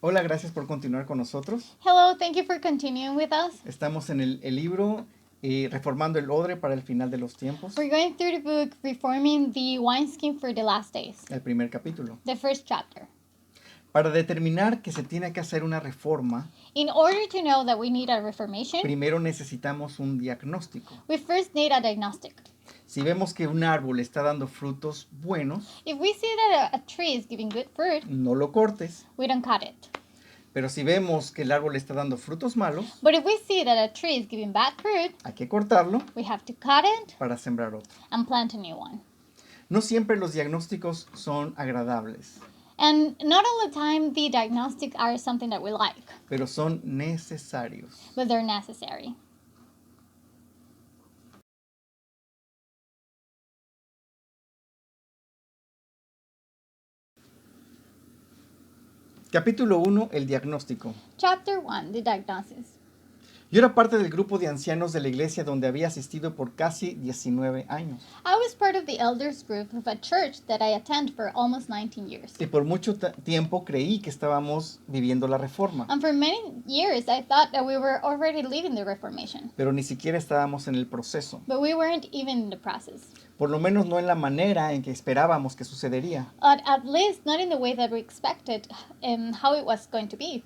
Hola, gracias por continuar con nosotros. Hello, thank you for continuing with us. Estamos en el libro Reformando el Odre para el Final de los Tiempos, We're going through the book Reforming the Wineskin for the Last Days, el primer capítulo. the first chapter. Para determinar que se tiene que hacer una reforma, In order to know that we need a reformation, primero necesitamos un diagnóstico. we first need a diagnostic. Si vemos que un árbol está dando frutos buenos, If we see that a tree is giving good fruit, no lo cortes. we don't cut it. Pero si vemos que el árbol está dando frutos malos, But if we see that a tree is giving bad fruit, hay que cortarlo we have to cut it para sembrar otro. and plant a new one. No siempre los diagnósticos son agradables, And not all the time the diagnostics are something that we like, pero son necesarios. but they're necessary. Capítulo 1, el diagnóstico. Chapter 1, the diagnosis. Yo era parte del grupo de ancianos de la iglesia donde había asistido por casi 19 años. I was part of the elders group of a church that I attend for almost 19 years. Y por mucho tiempo creí que estábamos viviendo la reforma, And for many years, I thought that we were already living the Reformation, pero ni siquiera estábamos en el proceso. but we weren't even in the process. Por lo menos no en la manera en que esperábamos que sucedería. At least not in the way that we expected how it was going to be.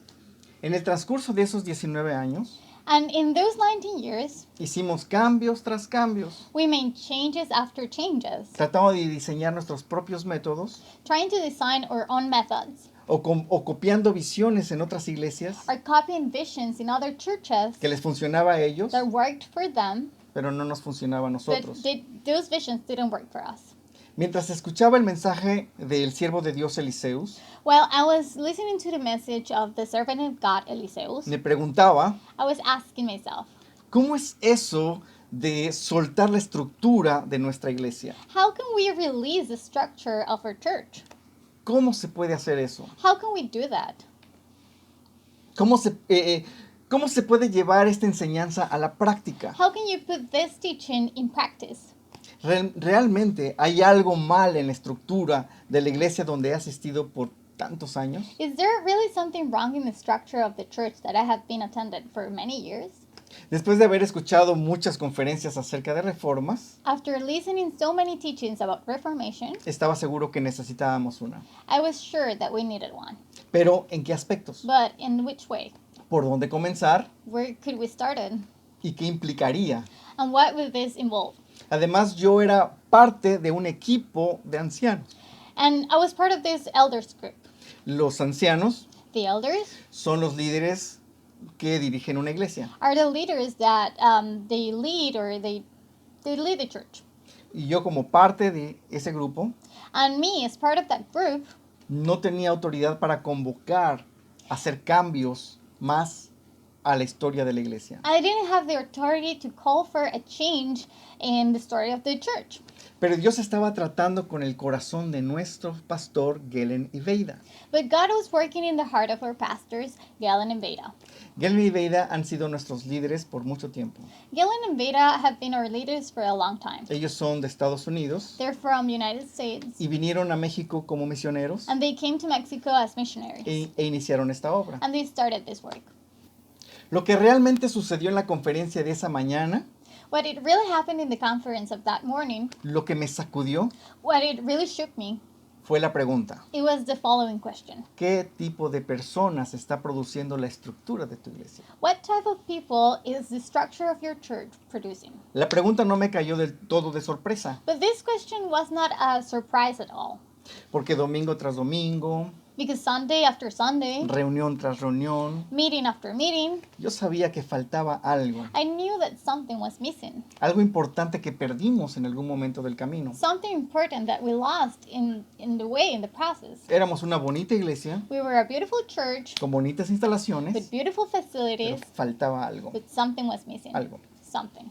En el transcurso de esos 19 años, And in those 19 years, hicimos cambios tras cambios, we made changes after changes, tratamos de diseñar nuestros propios métodos trying to design our own methods, o copiando visiones en otras iglesias or copying visions in other churches que les funcionaba a ellos, that worked for them, pero no nos funcionaba a but nosotros. those visions didn't work for us. Mientras escuchaba el mensaje del siervo de Dios Eliseus, While I was listening to the message of the servant of God, Eliseus, me preguntaba, I was asking myself, ¿cómo es eso de soltar la estructura de nuestra iglesia? how can we release the structure of our church? ¿Cómo se puede hacer eso? How can we do that? ¿Cómo se puede llevar esta enseñanza a la práctica? How can you put this teaching in practice? ¿Realmente hay algo mal en la estructura de la iglesia donde he asistido por tantos años? Is there really something wrong in the structure of the church that I have been attended for many years? Después de haber escuchado muchas conferencias acerca de reformas, After listening so many teachings about Reformation, estaba seguro que necesitábamos una. I was sure that we needed one. Pero, ¿en qué aspectos? But in which way? ¿Por dónde comenzar? Where could we start it? ¿Y qué implicaría? And what would this involve? Además, yo era parte de un equipo de ancianos. And I was part of this elders group. Los ancianos The elders son los líderes que dirigen una iglesia. are the leaders that they lead or they lead the church. Y yo como parte de ese grupo And me, as part of that group, no tenía autoridad para convocar, hacer cambios más a la historia de la iglesia. I didn't have the authority to call for a change in the story of the church. Pero Dios estaba tratando con el corazón de nuestro pastor Gelen y Veida. But God was working in the heart of our pastors, Galen and Veda. Gelen y Veida han sido nuestros líderes por mucho tiempo. Galen and Veda have been our leaders for a long time. Ellos son de Estados Unidos They're from United States, y vinieron a México como misioneros and they came to Mexico as missionaries. e iniciaron esta obra. And they started this work. Lo que realmente sucedió en la conferencia de esa mañana, What it really happened in the conference of that morning, lo que me sacudió, what it really shook me, fue la pregunta: it was the following question. ¿qué tipo de personas está produciendo la estructura de tu iglesia? What type of people is the structure of your church producing? La pregunta no me cayó del todo de sorpresa, But this question was not a surprise at all. porque domingo tras domingo, Because Sunday after Sunday, reunión tras reunión, meeting after meeting, yo sabía que faltaba algo, I knew that something was missing. algo importante que perdimos en algún momento del camino. Something important that we lost in the way, in the process. Éramos una bonita iglesia, We were a beautiful church con bonitas instalaciones, with beautiful pero facilities, faltaba algo, but something was missing. algo. Something.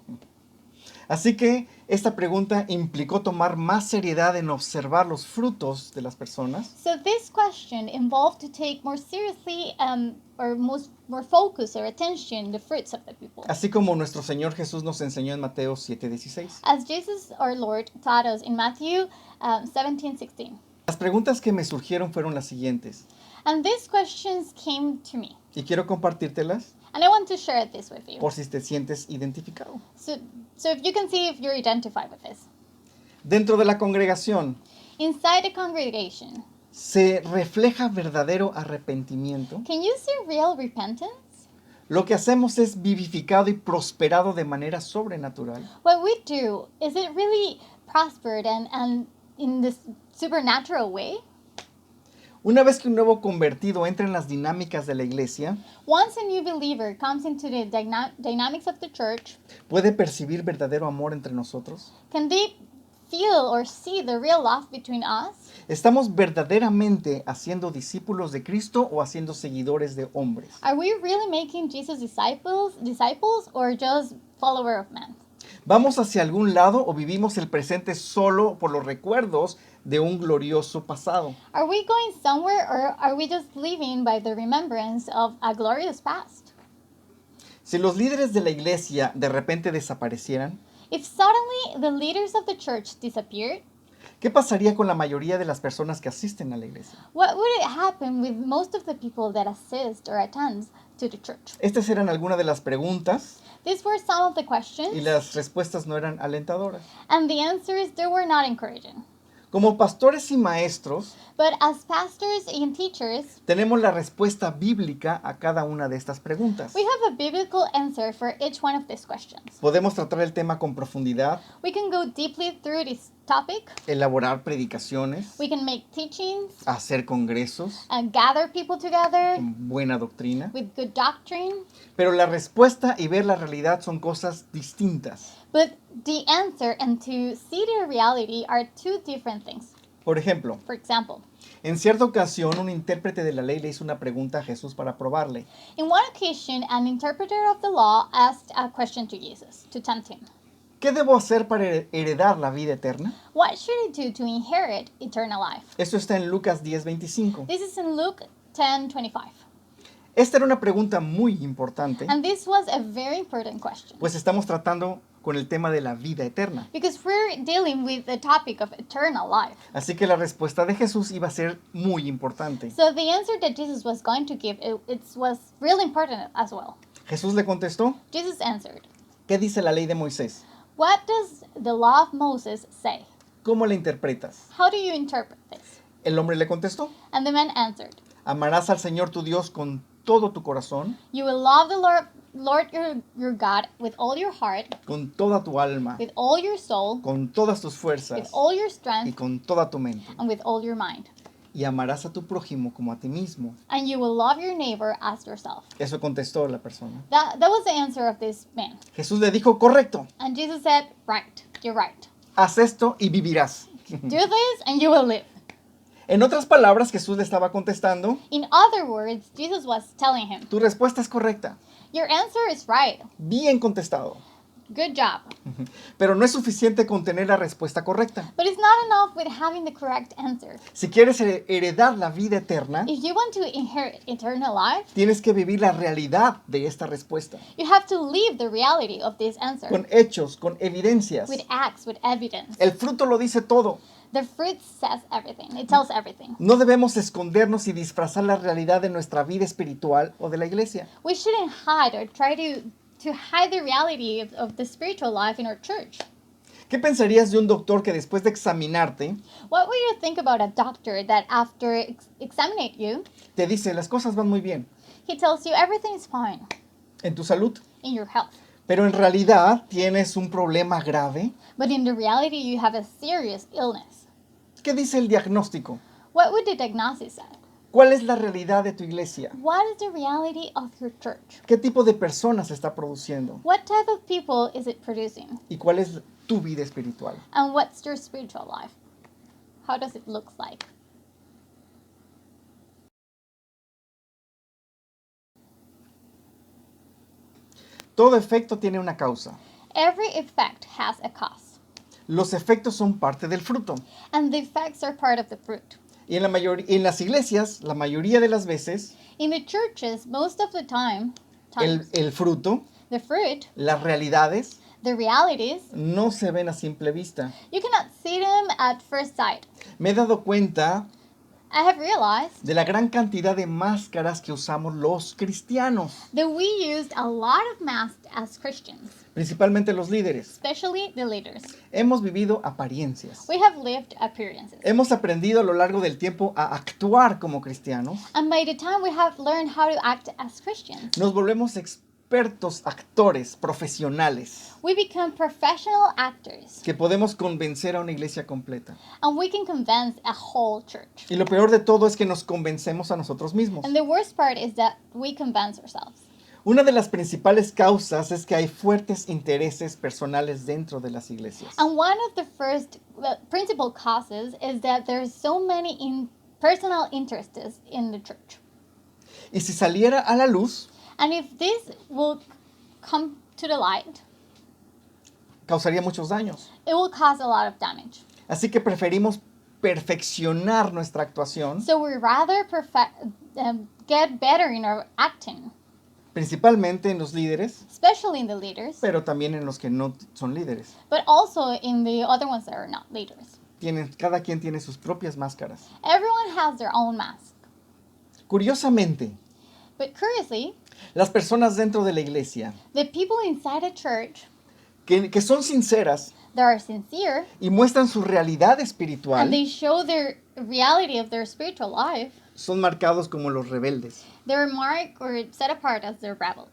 Así que esta pregunta implicó tomar más seriedad en observar los frutos de las personas, So this question involved to take more seriously or more focus or attention the fruits of the people. así como nuestro Señor Jesús nos enseñó en Mateo 7:16. As Jesus our Lord taught us in Matthew 17:16. Las preguntas que me surgieron fueron las siguientes. And these questions came to me. Y quiero compartírtelas And I want to share this with you. por si te sientes identificado. So if you can see if you're identified with this. Dentro de la congregación, Inside the congregation, ¿se refleja verdadero arrepentimiento? can you see real repentance? Lo que hacemos es vivificado y prosperado de manera sobrenatural. What we do, is it really prospered and in this supernatural way? Una vez que un nuevo convertido entra en las dinámicas de la iglesia, Once a new believer comes into the dynamics of the church, ¿puede percibir verdadero amor entre nosotros? can they feel or see the real love between us? ¿Estamos verdaderamente haciendo discípulos de Cristo o haciendo seguidores de hombres? Are we really making Jesus disciples or just follower of men? ¿Vamos hacia algún lado o vivimos el presente solo por los recuerdos de un glorioso pasado? Are we going somewhere or are we just living by the remembrance of a glorious past? Si los líderes de la iglesia de repente desaparecieran, If suddenly the leaders of the church disappeared, ¿qué pasaría con la mayoría de las personas que asisten a la iglesia? what would it happen with most of the people that assist or attend to the church? Estas eran algunas de las preguntas These were some of the y questions, las respuestas no eran alentadoras. and the answers, they were not encouraging. Como pastores y maestros, But as pastors and teachers, tenemos la respuesta bíblica a cada una de estas preguntas. we have a biblical answer for each one of these questions. Podemos tratar el tema con profundidad, We can go deeply through this topic. elaborar predicaciones, We can make teachings hacer congresos and gather people together con buena doctrina, with good doctrine. pero la respuesta y ver la realidad son cosas distintas. But the answer and to see the reality are two different things. Por ejemplo, For example, en cierta ocasión un intérprete de la ley le hizo una pregunta a Jesús para probarle. in one occasion, an interpreter of the law asked a question to Jesus to tempt him. ¿Qué debo hacer para heredar la vida eterna? What should I do to inherit eternal life? Esto está en Lucas 10:25. This is in Luke 10:25. Esta era una pregunta muy importante, And this was a very important question pues estamos tratando con el tema de la vida eterna. because we're dealing with the topic of eternal life. Así que la respuesta de Jesús iba a ser muy importante. So the answer that Jesus was going to give, it was really important as well. Jesús le contestó, Jesus answered, ¿qué dice la ley de Moisés? "What does the law of Moses say? ¿Cómo la interpretas? How do you interpret this?" El hombre le contestó, And the man answered, amarás al Señor tu Dios con todo tu corazón, "You will love the Lord your God with all your heart, con toda tu alma, with all your soul, con todas tus with fuerzas all your y strength, con toda tu mente. and with all your mind. Y amarás a tu prójimo como a ti mismo. And you will love your neighbor as yourself." Eso contestó la persona. That was the answer of this man. Jesús le dijo, correcto, And Jesus said, "Right, you're right. haz esto y vivirás. Do this and you will live." En otras palabras, Jesús le estaba contestando, In other words, Jesus was telling him, tu respuesta es correcta, "Your answer is right. bien contestado. Good job." Pero no es suficiente con tener la respuesta correcta. But it's not enough with having the correct answer. Si quieres heredar la vida eterna, If you want to inherit eternal life, tienes que vivir la realidad de esta respuesta, you have to live the reality of this answer con hechos, con evidencias. with acts, with evidence. El fruto lo dice todo. The fruit says everything. It tells everything. No debemos escondernos y disfrazar la realidad de nuestra vida espiritual o de la iglesia. We shouldn't hide or try to hide the reality of the spiritual life in our church. ¿Qué pensarías de un doctor que después de examinarte What would you think about a doctor that after examining you, te dice las cosas van muy bien he tells you everything is fine en tu salud, in your health, pero en realidad tienes un problema grave? but in the reality you have a serious illness? ¿Qué dice el diagnóstico? What would the diagnosis say? ¿Cuál es la realidad de tu iglesia? What is the reality of your church? ¿Qué tipo de personas está produciendo? What type of people is it producing? ¿Y cuál es tu vida espiritual? And what's your spiritual life? How does it look like? Todo efecto tiene una causa. Every effect has a cause, Los efectos son parte del fruto. and the effects are part of the fruit. Y en las iglesias, la mayoría de las veces, In the churches, most of the time, el fruto, the fruit, las realidades, the realities, no se ven a simple vista. you cannot see them at first sight. Me he dado cuenta I have realized de la gran cantidad de máscaras que usamos los cristianos, that we used a lot of masks as Christians, principalmente los líderes. especially the leaders. Hemos vivido apariencias. We have lived appearances. Hemos aprendido a lo largo del tiempo a actuar como cristianos. And by the time we have learned how to act as Christians, Nos volvemos expertos actores profesionales we become professional actors que podemos convencer a una iglesia completa. and we can convince a whole church. Y lo peor de todo es que nos convencemos a nosotros mismos. And the worst part is that we convince ourselves. Una de las principales causas es que hay fuertes intereses personales dentro de las iglesias. And one of the principal causes is that there's so many personal interests in the church. Y si saliera a la luz, And if this will come to the light, causaría muchos daños. it will cause a lot of damage. Así que preferimos perfeccionar nuestra actuación, So we rather get better in our acting, principalmente en los líderes, especially in the leaders, pero también en los que no son líderes. but also in the other ones that are not leaders. Cada quien tiene sus propias máscaras. Everyone has their own mask. Curiosamente, But curiously, las personas dentro de la iglesia the people inside a church que son sinceras that are sincere y muestran su realidad and espiritual they show their reality of their spiritual life, son marcados como los rebeldes. they're marked or set apart as the rebels.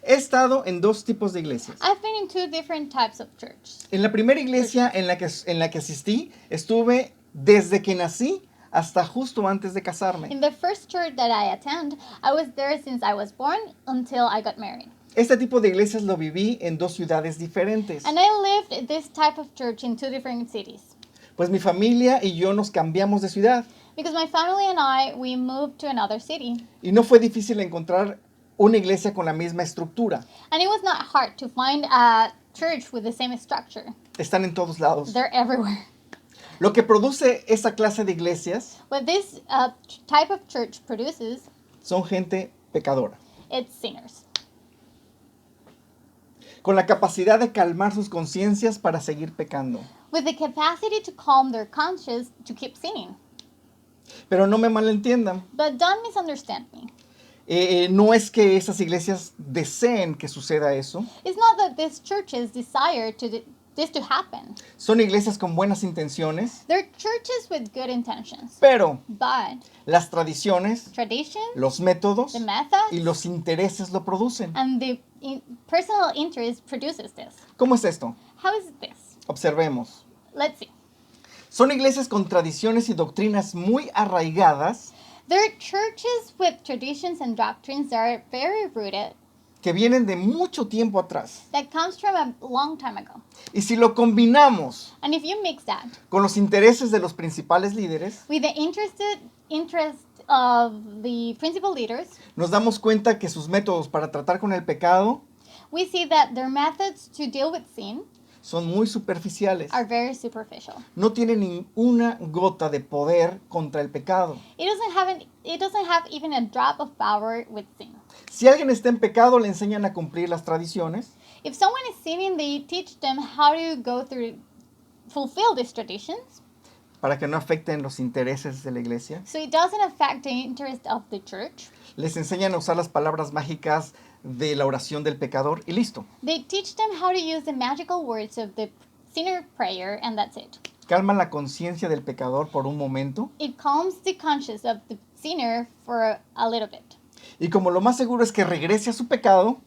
He estado en dos tipos de iglesias. I've been in two different types of church. En la primera iglesia en la que asistí, estuve desde que nací hasta justo antes de casarme. In the first church that I attend, I was there since I was born until I got married. Este tipo de iglesias lo viví en dos ciudades diferentes. And I lived this type of church in two different cities. Pues mi familia y yo nos cambiamos de ciudad Because my family and I, we moved to another city. y no fue difícil encontrar una iglesia con la misma estructura. And it was not hard to find a church with the same structure. Están en todos lados. They're everywhere. Lo que produce esa clase de iglesias What this type of church produces, son gente pecadora, it's sinners. con la capacidad de calmar sus conciencias para seguir pecando. With the capacity to calm their conscience to keep sinning. Pero no me malentiendan. But don't misunderstand me. No es que esas iglesias deseen que suceda eso. It's not that these churches desire this to happen. Son iglesias con buenas intenciones, They're churches with good intentions. pero But las tradiciones, tradition, los métodos the methods, y los intereses lo producen. and the personal interest produces this. ¿Cómo es esto? How is this? Observemos. Let's see. Son iglesias con tradiciones y doctrinas muy arraigadas They're churches with traditions and doctrines that are very rooted, que vienen de mucho tiempo atrás. that comes from a long time ago. Y si lo combinamos And if you mix that con los intereses de los principales líderes, with the interest of the principal leaders, nos damos cuenta que sus métodos para tratar con el pecado we see that their methods to deal with sin son muy superficiales. are very superficial. No tienen ni una gota de poder contra el pecado. It doesn't have even a drop of power with sin. Si alguien está en pecado, le enseñan a cumplir las tradiciones. If someone is sinning, they teach them how to fulfill these traditions, Para que no afecten los intereses de la iglesia. so it doesn't affect the interest of the church. Les enseñan a usar las palabras mágicas de la oración del pecador y listo. They teach them how to use the magical words of the sinner prayer, and that's it. Calman la conciencia del pecador por un momento. It calms the conscience of the sinner for a little bit. Y como lo más seguro es que regrese a su pecado,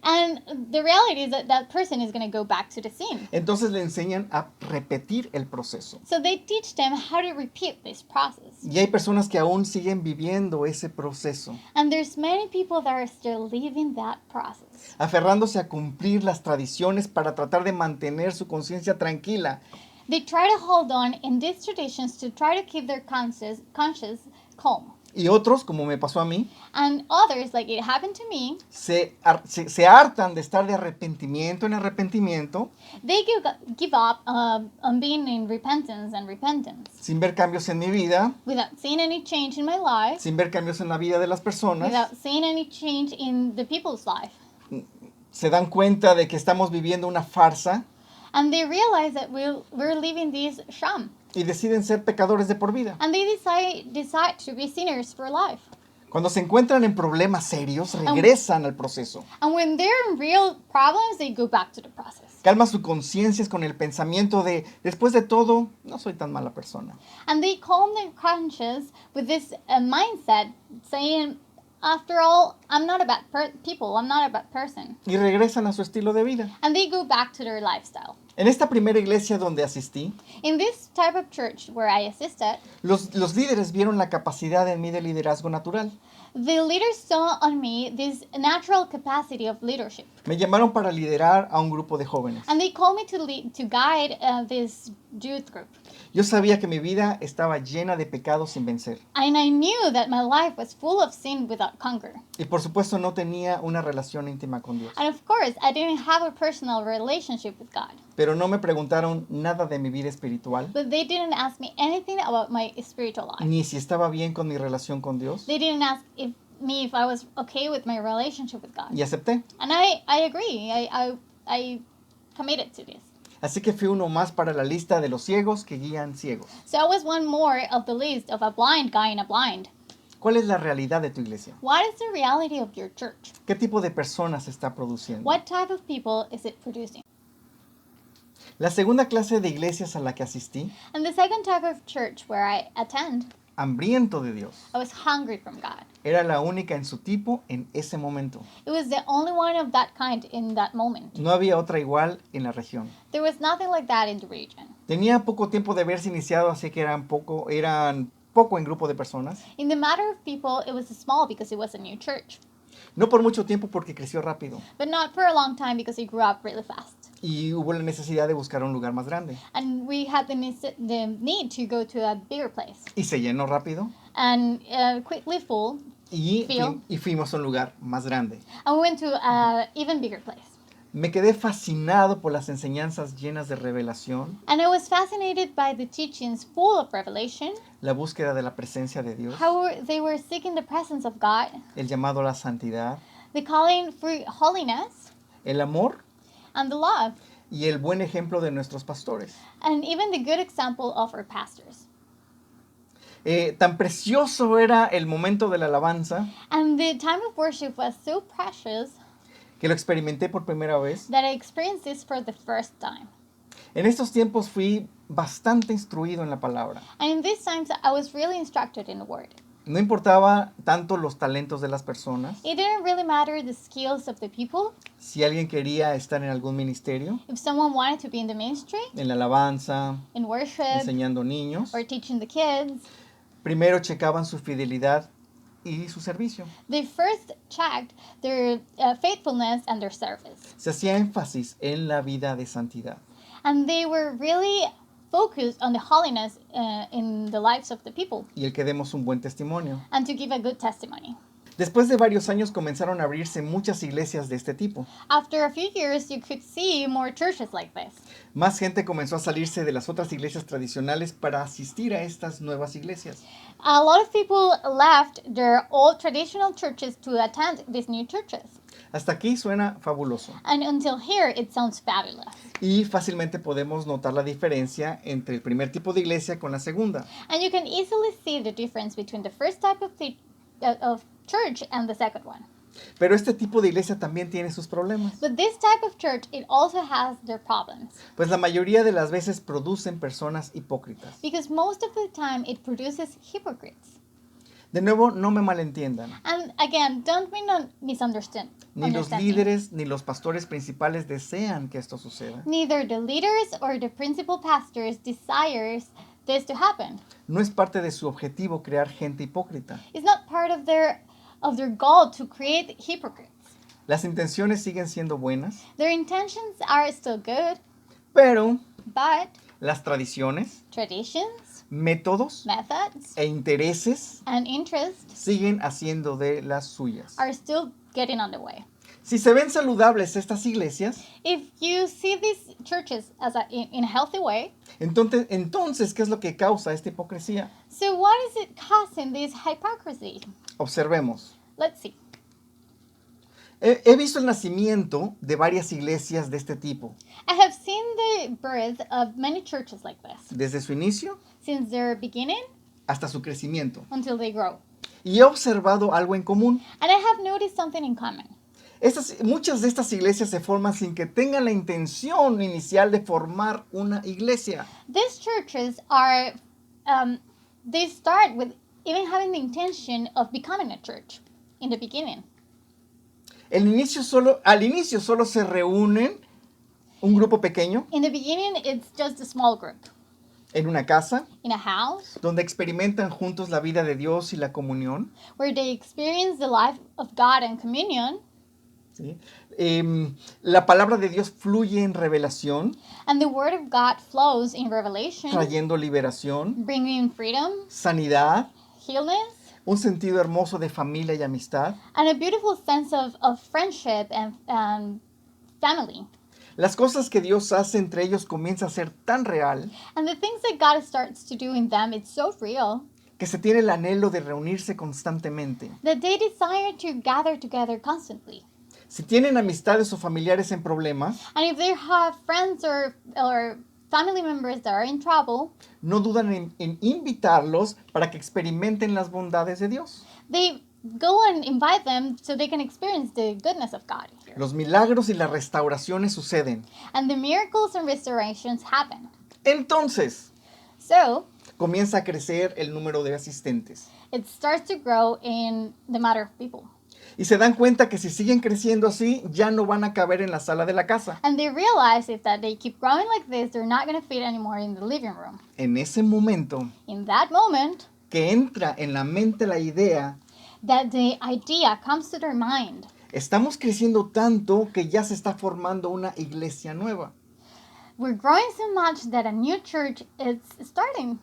And the reality is that that person is going to go back to the sin. entonces le enseñan a repetir el proceso. So they teach them how to repeat this process. Y hay personas que aún siguen viviendo ese proceso, And there's many people that are still living that process. aferrándose a cumplir las tradiciones para tratar de mantener su conciencia tranquila. They try to hold on in these traditions to try to keep their conscience calm. Y otros, como me pasó a mí, And others, like it happened to me, se hartan de estar de arrepentimiento en arrepentimiento, they give up on being in repentance and repentance sin ver cambios en mi vida, without seeing any change in my life, sin ver cambios en la vida de las personas. without seeing any change in the people's life. Se dan cuenta de que estamos viviendo una farsa And they realize that we're living this sham. y deciden ser pecadores de por vida. And they decide to be sinners for life. Cuando se encuentran en problemas serios, regresan al proceso. And when they're in real problems, they go back to the process. Calma sus conciencias con el pensamiento de, después de todo, no soy tan mala persona. And they calm their conscience with this mindset saying, after all, I'm not a bad I'm not a bad person. Y regresan a su estilo de vida. And they go back to their lifestyle. En esta primera iglesia donde asistí, In this type of church where I assisted, los líderes vieron la capacidad en mí de liderazgo natural. the leaders saw on me this natural capacity of leadership. Me llamaron para liderar a un grupo de jóvenes. And they called me to guide this youth group. Yo sabía que mi vida estaba llena de pecados sin vencer. And I knew that my life was full of sin without conquer. Y por supuesto no tenía una relación íntima con Dios. And of course, I didn't have a personal relationship with God. Pero no me preguntaron nada de mi vida espiritual, But they didn't ask me anything about my spiritual life. ni si estaba bien con mi relación con Dios. They didn't ask me if I was okay with my relationship with God. Y acepté. And I agree. I committed to this. Así que fui uno más para la lista de los ciegos que guían ciegos. So I was one more of the list of a blind guy in a blind. ¿Cuál es la realidad de tu iglesia? What is the reality of your church? ¿Qué tipo de personas está produciendo? What type of people is it producing? La segunda clase de iglesias a la que asistí, And the second type of church where I attend, hambriento de Dios, I was hungry from God. era la única en su tipo en ese momento. It was the only one of that kind in that moment. No había otra igual en la región. There was nothing like that in the region. Tenía poco tiempo de haberse iniciado, así que eran poco en grupo de personas. In the matter of people, it was small because it was a new church. No por mucho tiempo porque creció rápido But not for a long time because it grew up really fast. y hubo la necesidad de buscar un lugar más grande. And we had the need to go to a bigger place. Y se llenó rápido And quickly full. y, Feel. y fuimos a un lugar más grande. And we went to an even bigger place. Me quedé fascinado por las enseñanzas llenas de revelación, And I was fascinated by the teachings full of revelation, la búsqueda de la presencia de Dios, how they were seeking the presence of God, el llamado a la santidad, the calling for holiness, el amor and the love, y el buen ejemplo de nuestros pastores. and even the good example of our pastors. Tan precioso era el momento de la alabanza And the time of worship was so precious que lo experimenté por primera vez. that I experienced this for the first time. En estos tiempos fui bastante instruido en la palabra. And in these times, I was really instructed in the word. No importaba tanto los talentos de las personas, It didn't really matter the skills of the people. si alguien quería estar en algún ministerio, If someone wanted to be in the ministry, en la alabanza, in worship, enseñando niños, or teaching the kids, primero checaban su fidelidad y su servicio. they first checked their faithfulness and their service. Se hacía énfasis en la vida de santidad. And they were really focused on the holiness in the lives of the people Y el que demos un buen testimonio. and to give a good testimony. Después de varios años comenzaron a abrirse muchas iglesias de este tipo. After a few years, you could see more churches like this. Más gente comenzó a salirse de las otras iglesias tradicionales para asistir a estas nuevas iglesias. A lot of people left their old traditional churches to attend these new churches. Hasta aquí suena fabuloso. And until here, it sounds fabulous. Y fácilmente podemos notar la diferencia entre el primer tipo de iglesia con la segunda. And you can easily see the difference between the first type of church and the second one. Pero este tipo de iglesia también tiene sus problemas. But this type of church, it also has their problems. Pues la mayoría de las veces producen personas hipócritas. Because most of the time, it produces hypocrites. De nuevo, no me malentiendan. And again, don't misunderstand. Ni los understand me. líderes ni los pastores principales desean que esto suceda. Neither the leaders or the principal pastors desires this to happen. No es parte de su objetivo crear gente hipócrita. It's not part of their goal to create hypocrites. Las intenciones siguen siendo buenas, Their intentions are still good, pero but las tradiciones, traditions, métodos methods, e intereses and interests siguen haciendo de las suyas. are still getting on the way. Si se ven saludables estas iglesias, If you see these churches as in a healthy way, entonces, ¿qué es lo que causa esta hipocresía? so what is it causing this hypocrisy? Observemos. Let's see. He visto el nacimiento de varias iglesias de este tipo, I have seen the birth of many churches like this, desde su inicio since their beginning hasta su crecimiento. until they grow. Y he observado algo en común. And I have noticed something in common. Muchas de estas iglesias se forman sin que tengan la intención inicial de formar una iglesia. These churches are, they start with even having the intention of becoming a church in the beginning. Al inicio solo se reúnen un grupo pequeño In the beginning, it's just a small group en una casa in a house donde experimentan juntos la vida de Dios y la comunión. where they experience the life of God and communion, ¿Sí? La palabra de Dios fluye en revelación, and the word of God flows in revelation, trayendo liberación, bringing freedom, sanidad, healness, un sentido hermoso de familia y amistad. and a beautiful sense of friendship and family. Las cosas que Dios hace entre ellos comienza a ser tan real And the things that God starts to do in them, it's so real que se tiene el anhelo de reunirse constantemente. that they desire to gather together constantly. Si tienen amistades o familiares en problemas, And if they have friends or family members that are in trouble, no dudan en invitarlos para que experimenten las bondades de Dios. they go and invite them so they can experience the goodness of God here. Los milagros y las restauraciones suceden. And the miracles and restorations happen. Entonces, So comienza a crecer el número de asistentes. it starts to grow in the matter of people. Y se dan cuenta que si siguen creciendo así, ya no van a caber en la sala de la casa. And they realize if that they keep growing like this, they're not going to fit anymore in the living room. En ese momento In that moment, que entra en la mente la idea, that the idea comes to their mind. estamos creciendo tanto que ya se está formando una iglesia nueva. We're growing so much that a new church is starting.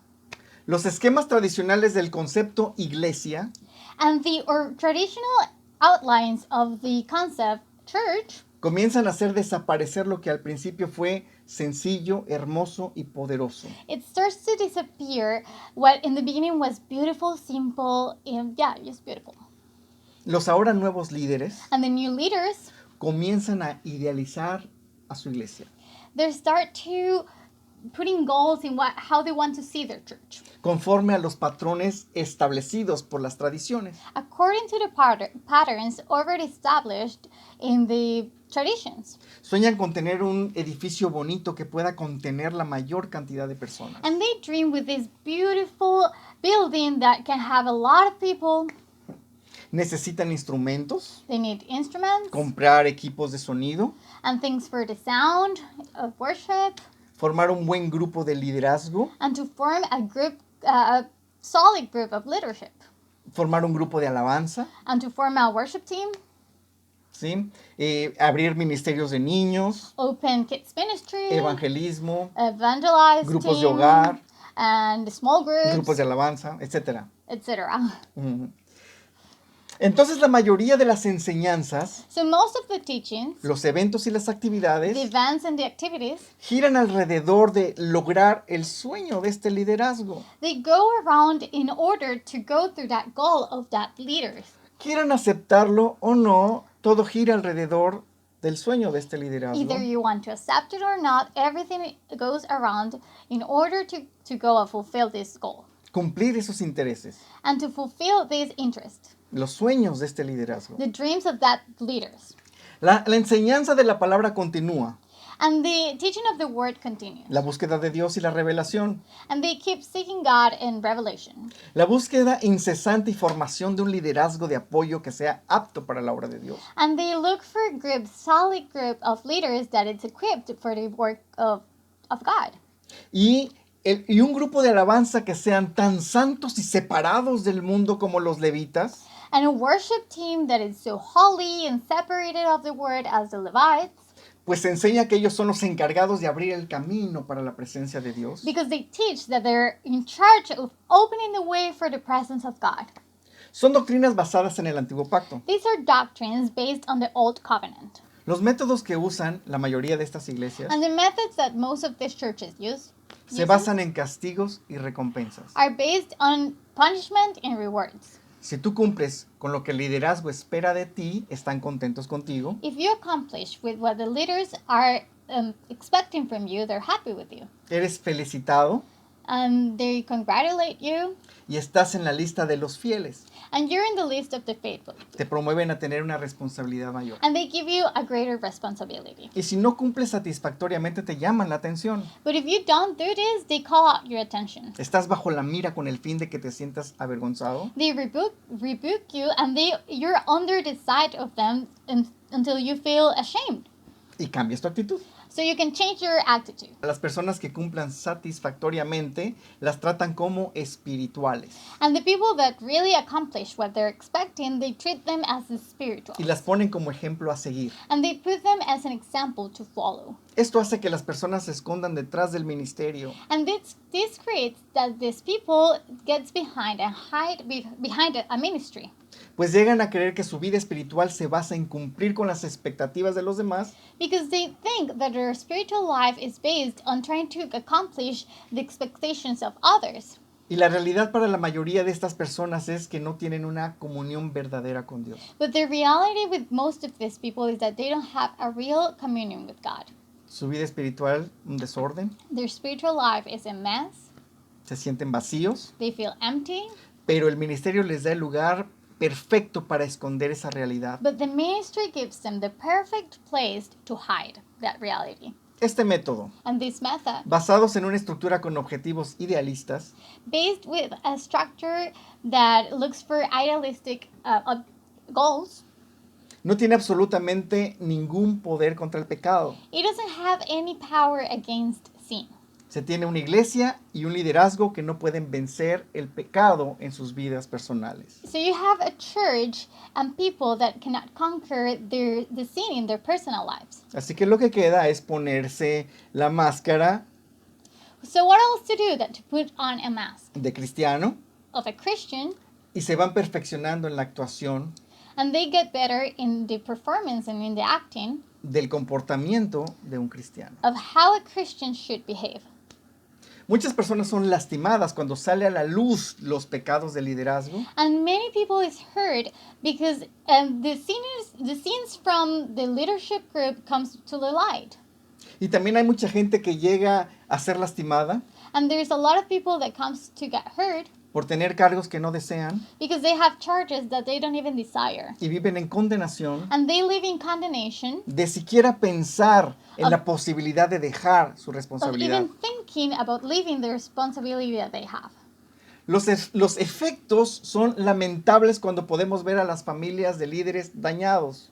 Los esquemas tradicionales del concepto iglesia And the traditional outlines of the concept church comienzan a hacer desaparecer lo que al principio fue sencillo, hermoso y poderoso. it starts to disappear what in the beginning was beautiful, simple, and just beautiful. Los ahora nuevos líderes And the new leaders, comienzan a idealizar a su iglesia, they start to putting goals in how they want to see their church, conforme a los patrones establecidos por las tradiciones. according to the patterns already established in the traditions. Sueñan con tener un edificio bonito que pueda contener la mayor cantidad de personas. And they dream with this beautiful building that can have a lot of people. Necesitan instrumentos, They need instruments comprar equipos de sonido, and things for the sound of worship, formar un buen grupo de liderazgo, and to form a group, a solid group of leadership, formar un grupo de alabanza, and to form a worship team, ¿sí? Abrir ministerios de niños, open kids ministry, evangelismo, evangelize grupos de team, hogar, and small groups, grupos de alabanza, etc. etc. Ujú. Entonces la mayoría de las enseñanzas, So most of the teachings, los eventos y las the actividades events and the activities, giran alrededor de lograr el sueño de este liderazgo. they go around in order to go through that goal of that leaders. Quieran aceptarlo o no, todo gira alrededor del sueño de este liderazgo. Either you want to accept it or not, everything goes around in order to go and fulfill this goal Cumplir esos intereses, and to fulfill this interest, los sueños de este liderazgo. the dreams of that leaders. La enseñanza de la palabra continúa, And the teaching of the word continues. la búsqueda de Dios y la revelación, And they keep seeking God in revelation. la búsqueda incesante y formación de un liderazgo de apoyo que sea apto para la obra de Dios. And they look for a group, solid group of leaders that is equipped for the work of God. Y un grupo de alabanza que sean tan santos y separados del mundo como los levitas, And a worship team that is so holy and separated of the word as the Levites, pues enseña que ellos son los encargados de abrir el camino para la presencia de Dios. because they teach that they're in charge of opening the way for the presence of God. Son doctrinas basadas en el antiguo pacto. These are doctrines based on the Old Covenant. Los métodos que usan la mayoría de estas iglesias And the methods that most of these churches use se basan en castigos y recompensas. are based on punishment and rewards. Si tú cumples con lo que el liderazgo espera de ti, están contentos contigo. If you accomplish with what the leaders are expecting from you, they're happy with you. Eres felicitado And they congratulate you, y estás en la lista de los fieles. and you're in the list of the faithful. Te promueven a tener una responsabilidad mayor. And they give you a greater responsibility. Y si no cumples satisfactoriamente, te llaman la atención. But if you don't do this, they call out your attention. Estás bajo la mira con el fin de que te sientas avergonzado. They rebuke you, and you're under the sight of them until you feel ashamed. Y cambias tu actitud. So you can change your attitude. A las personas que cumplan satisfactoriamente las tratan como espirituales And the people that really accomplish what they're expecting, they treat them as the spiritual. y las ponen como ejemplo a seguir. And they put them as an example to follow. Esto hace que las personas se escondan detrás del ministerio And this creates that these people gets behind and hide behind a ministry. pues llegan a creer que su vida espiritual se basa en cumplir con las expectativas de los demás Because they think that their spiritual life is based on trying to accomplish the expectations of others. y la realidad para la mayoría de estas personas es que no tienen una comunión verdadera con Dios. But the reality with most of these people is that they don't have a real communion with God. Su vida espiritual, un desorden, Their spiritual life is a mess. se sienten vacíos, They feel empty. pero el ministerio les da el lugar perfecto para esconder esa realidad. But the ministry gives them the perfect place to hide that reality. Este método, And this method, basados en una estructura con objetivos idealistas, based with a structure that looks for idealistic goals, no tiene absolutamente ningún poder contra el pecado. it doesn't have any power against sin. Se tiene una iglesia y un liderazgo que no pueden vencer el pecado en sus vidas personales. So you have a church and people that cannot conquer the sin in their personal lives. Así que lo que queda es ponerse la máscara So what else to do than to put on a mask de cristiano of a Christian, y se van perfeccionando en la actuación and they get better in the performance and in the acting del comportamiento de un cristiano. of how a Christian should behave. Muchas personas son lastimadas cuando sale a la luz los pecados del liderazgo And many people is hurt because the scenes from the leadership group comes to the light. y también hay mucha gente que llega a ser lastimada And there's a lot of people that comes to get hurt por tener cargos que no desean because they have charges that they don't even desire. y viven en condenación And they live in condemnation de siquiera pensar en la posibilidad de dejar su of responsabilidad. even thinking about leaving the responsibility that they have. Los efectos son lamentables cuando podemos ver a las familias de líderes dañados.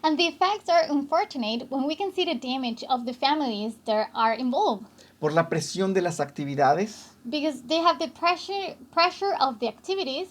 And the effects are unfortunate when we can see the damage of the families that are involved Por la presión de las actividades, because they have the pressure of the activities,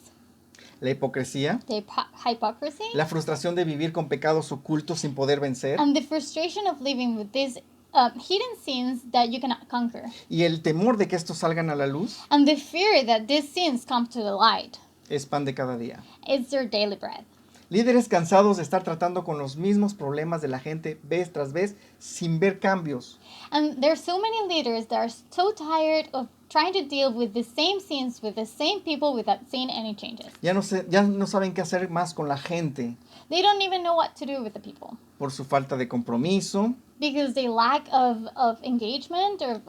la hipocresía, the hypocrisy, la frustración de vivir con pecados ocultos sin poder vencer and the frustration of living with these hidden sins that you cannot conquer, y el temor de que estos salgan a la luz and the fear that these sins come to the light. es pan de cada día. It's their daily bread. Líderes cansados de estar tratando con los mismos problemas de la gente vez tras vez sin ver cambios. And there's so many leaders that are so tired of trying to deal with the same sins with the same people without seeing any changes. Ya no saben qué hacer más con la gente They don't even know what to do with the people por su falta de compromiso, because they lack of engagement or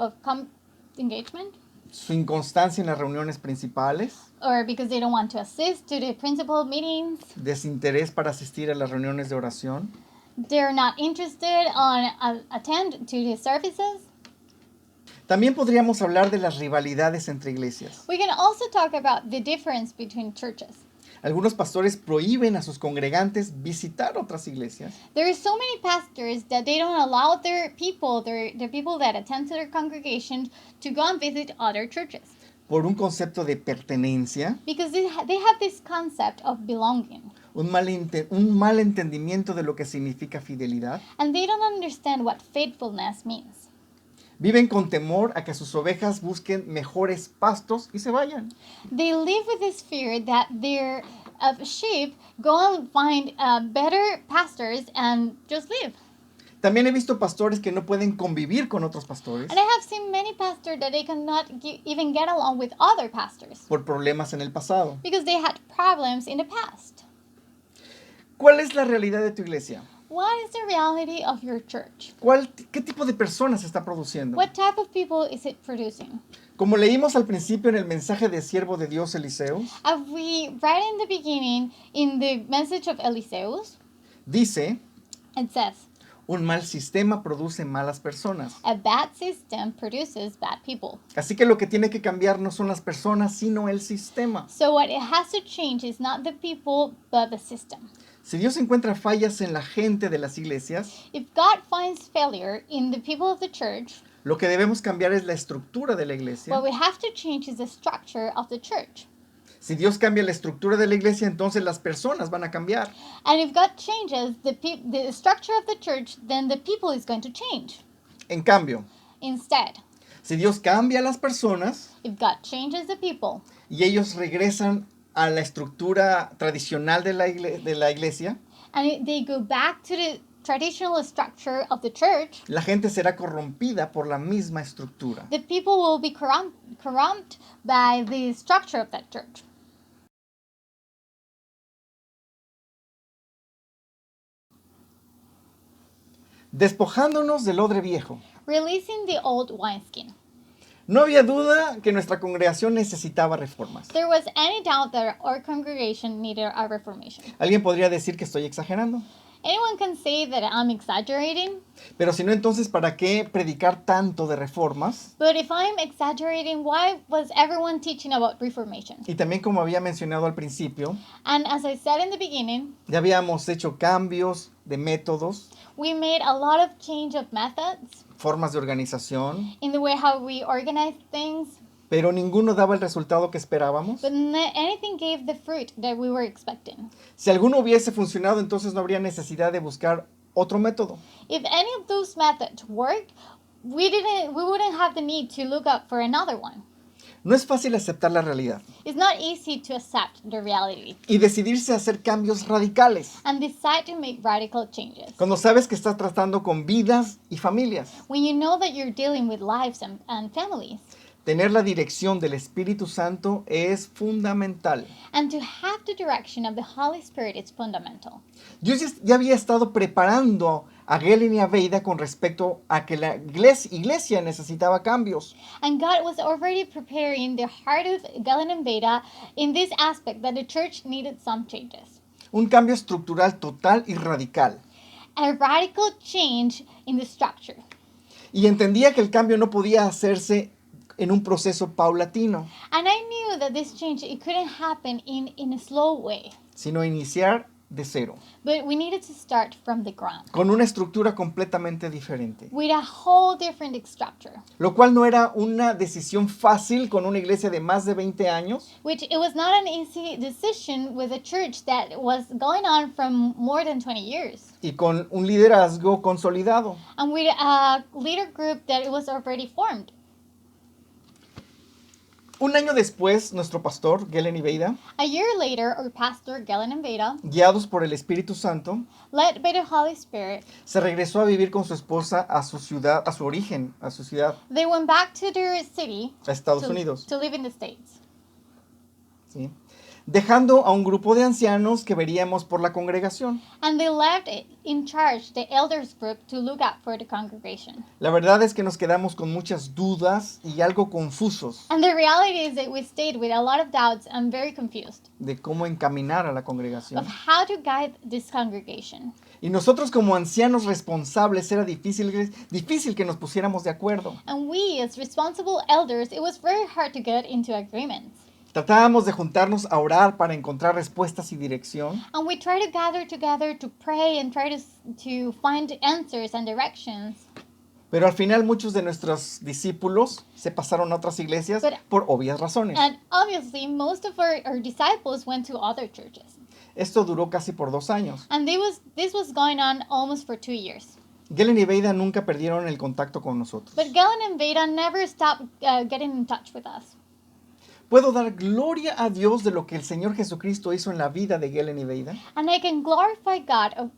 engagement, su inconstancia en las reuniones principales, or because they don't want to assist to the principal meetings. desinterés para asistir a las reuniones de oración. They're not interested on attend to the services. También podríamos hablar de las rivalidades entre iglesias. We can also talk about the difference between churches. Algunos pastores prohíben a sus congregantes visitar otras iglesias There are so many pastors that they don't allow their people that attend to their congregation to go and visit other churches por un concepto de pertenencia, because they have this concept of belonging, un mal entendimiento de lo que significa fidelidad. and they don't understand what faithfulness means. Viven con temor a que sus ovejas busquen mejores pastos y se vayan. They live with this fear that their sheep go and find better pastors and just live. También he visto pastores que no pueden convivir con otros pastores And I have seen many pastors that they cannot even get along with other pastors por problemas en el pasado. because they had problems in the past. ¿Cuál es la realidad de tu iglesia? What is the reality of your church? ¿Qué tipo de personas está produciendo? What type of people is it producing? Como leímos al principio en el mensaje de siervo de Dios Eliseo, As we read in the beginning in the message of Eliseus, dice, it says, un mal sistema produce malas personas. a bad system produces bad people. Así que lo que tiene que cambiar no son las personas, sino el sistema. So what it has to change is not the people, but the system. Si Dios encuentra fallas en la gente de las iglesias, If God finds failure in the people of the church, lo que debemos cambiar es la estructura de la what iglesia. we have to change is the structure of the church. Si Dios cambia la estructura de la iglesia, entonces las personas van a cambiar. And if God changes the structure of the church, then the people is going to change. En cambio, Instead, si Dios cambia a las personas if God changes the people y ellos regresan a la estructura tradicional de la iglesia, and they go back to the traditional structure of the church, la gente será corrompida por la misma estructura. the people will be corrupt by the structure of that church. Despojándonos del odre viejo. Releasing the old wineskin. No había duda que nuestra congregación necesitaba reformas. There was any doubt that our congregation needed a reformation. Alguien podría decir que estoy exagerando, Anyone can say that I'm exaggerating, pero si no, entonces ¿para qué predicar tanto de reformas? but if I'm exaggerating, why was everyone teaching about reformation? Y también, como había mencionado al principio, And as I said in the beginning, ya habíamos hecho cambios de métodos, we made a lot of change of methods formas de organización, in the way how we organize things, pero ninguno daba el resultado que esperábamos. but anything gave the fruit that we were expecting. Si alguno hubiese funcionado, entonces no habría necesidad de buscar otro método. If any of those methods worked, we wouldn't have the need to look up for another one. No es fácil aceptar la realidad It's not easy to accept the reality y decidirse a hacer cambios radicales and decide to make radical changes. cuando sabes que estás tratando con vidas y familias. When you know that you're dealing with lives and families, Tener la dirección del Espíritu Santo es fundamental. and to have the direction of the Holy Spirit is fundamental. Dios ya había estado preparando a Gelen y a Veida con respecto a que la iglesia necesitaba cambios. And God was already preparing the heart of Galen and Veda in this aspect that the church needed some changes. Un cambio estructural total y radical. A radical change in the structure. Y entendía que el cambio no podía hacerse en un proceso paulatino, And I knew that this change, it couldn't happen in a slow way. sino iniciar de cero, But we needed to start from the ground con una estructura completamente diferente. with a whole different structure, Lo cual no era una decisión fácil con una iglesia de más de 20 años, which it was not an easy decision with a church that was going on from more than 20 years y con un liderazgo consolidado. and with a leader group that it was already formed. Un año después, nuestro pastor, Gelen y Veida, A year later, our pastor, Galen and Veda, guiados por el Espíritu Santo, led by the Holy Spirit, se regresó a vivir con su esposa a su ciudad, a su origen, a su ciudad, they went back to their city a Estados Unidos, to live in the States, ¿sí? Dejando a un grupo de ancianos que veríamos por la congregación. and they left in charge the elders group to look out for the congregation. La verdad es que nos quedamos con muchas dudas y algo confusos And the reality is that we stayed with a lot of doubts and very confused de cómo encaminar a la of congregación. how to guide this congregation. Y nosotros como ancianos responsables era difícil que nos pusiéramos de acuerdo. And we, as responsible elders, it was very hard to get into agreements. Tratábamos de juntarnos a orar para encontrar respuestas y dirección, And we try to gather together to pray and try to find answers and directions. pero al final muchos de nuestros discípulos se pasaron a otras iglesias But- por obvias razones. And obviously, most of our disciples went to other churches. Esto duró casi por 2 años. And this was going on almost for 2 years. Gelen y Veida nunca perdieron el contacto con nosotros. But Galen and Veda never stopped getting in touch with us. Puedo dar gloria a Dios de lo que el Señor Jesucristo hizo en la vida de Gelen y Veida, And I can glorify God of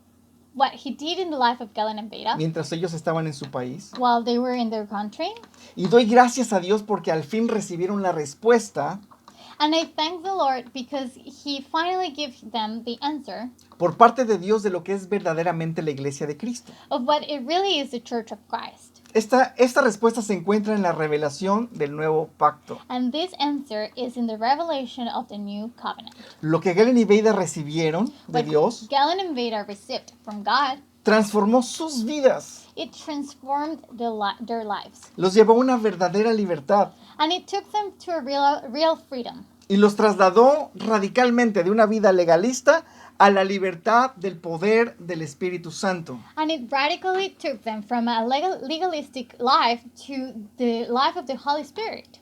what he did in the life of Galen and Beta mientras ellos estaban en su país. while they were in their country. Y doy gracias a Dios porque al fin recibieron la respuesta And I thank the Lord because he finally gave them the answer por parte de Dios de lo que es verdaderamente la iglesia de Cristo. of what it really is the Church of Christ. Esta respuesta se encuentra en la revelación del nuevo pacto. And this answer is in the revelation of the new covenant. Lo que Galen y Beida recibieron de What Dios Galen and Beta received from God, transformó sus vidas, it transformed their lives. los llevó a una verdadera libertad And it took them to a real freedom. y los trasladó radicalmente de una vida legalista a la libertad del poder del Espíritu Santo. And it radically took them from a legalistic life to the life of the Holy Spirit.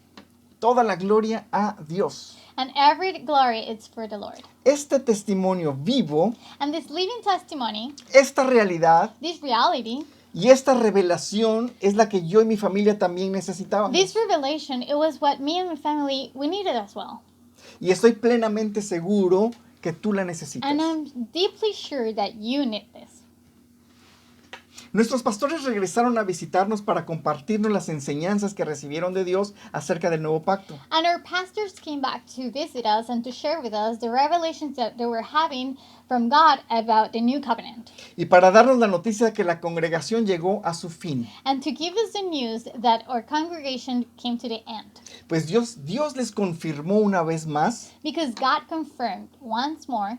Toda la gloria a Dios. And every glory is for the Lord. Este testimonio vivo, And this living testimony, esta realidad this reality, y esta revelación es la que yo y mi familia también necesitábamos. this revelation, it was what me and my family, we needed as well. Y estoy plenamente seguro que tú la necesitas. And I'm deeply sure that you need this. Nuestros pastores regresaron a visitarnos para compartirnos las enseñanzas que recibieron de Dios acerca del nuevo pacto. And our pastors came back to visit us and to share with us the revelations that they were having from God about the new covenant. Y para darnos la noticia de que la congregación llegó a su fin. And to give us the news that our congregation came to the end. Pues Dios les confirmó una vez más Because God confirmed once more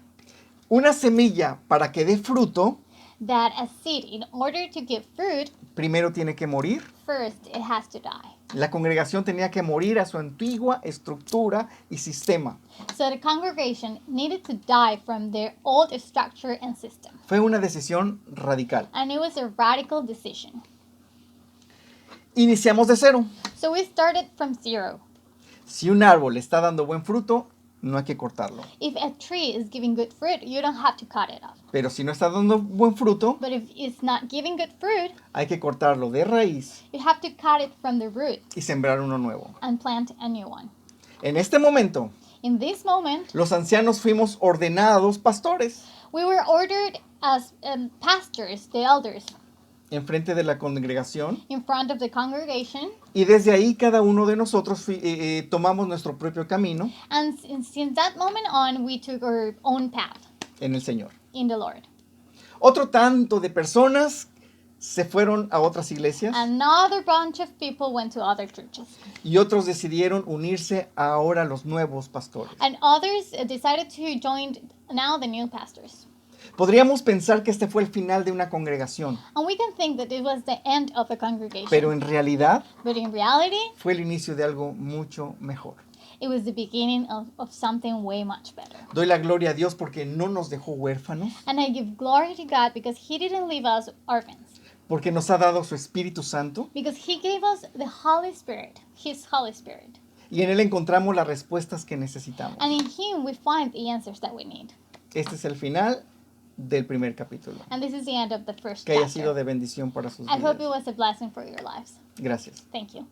una semilla para que dé fruto, that a seed, in order to give fruit, primero tiene que morir. first it has to die. La congregación tenía que morir a su antigua estructura y sistema. So the congregation needed to die from their old structure and system. Fue una decisión radical. And it was a radical decision. Iniciamos de cero. So we started from zero. Si un árbol está dando buen fruto, no hay que cortarlo. If a tree is giving good fruit, you don't have to cut it off. Pero si no está dando buen fruto, But if it's not giving good fruit, hay que cortarlo de raíz you have to cut it from the root y sembrar uno nuevo. and plant a new one. En este momento, In this moment, los ancianos fuimos ordenados pastores we were ordered as pastors, the elders, enfrente de la congregación in front of the congregation. y desde ahí cada uno de nosotros tomamos nuestro propio camino And since that moment on, we took our own path en el Señor. in the Lord. Otro tanto de personas se fueron a otras iglesias Another bunch of people went to other churches. y otros decidieron unirse ahora a los nuevos pastores. And others decided to join now the new pastors. Podríamos pensar que este fue el final de una congregación, And we can think that it was the end of a congregation. pero en realidad But in reality, fue el inicio de algo mucho mejor. it was the beginning of something way much better. Doy la gloria a Dios porque no nos dejó huérfanos, And I give glory to God because He didn't leave us orphans. porque nos ha dado su Espíritu Santo Because He gave us the Holy Spirit, His Holy Spirit. y en Él encontramos las respuestas que necesitamos. And in Him we find the answers that we need. Este es el final del primer capítulo. And this is the end of the first Que haya sido chapter. de bendición para sus I hope it vidas. was a blessing for your lives. Gracias. Thank you.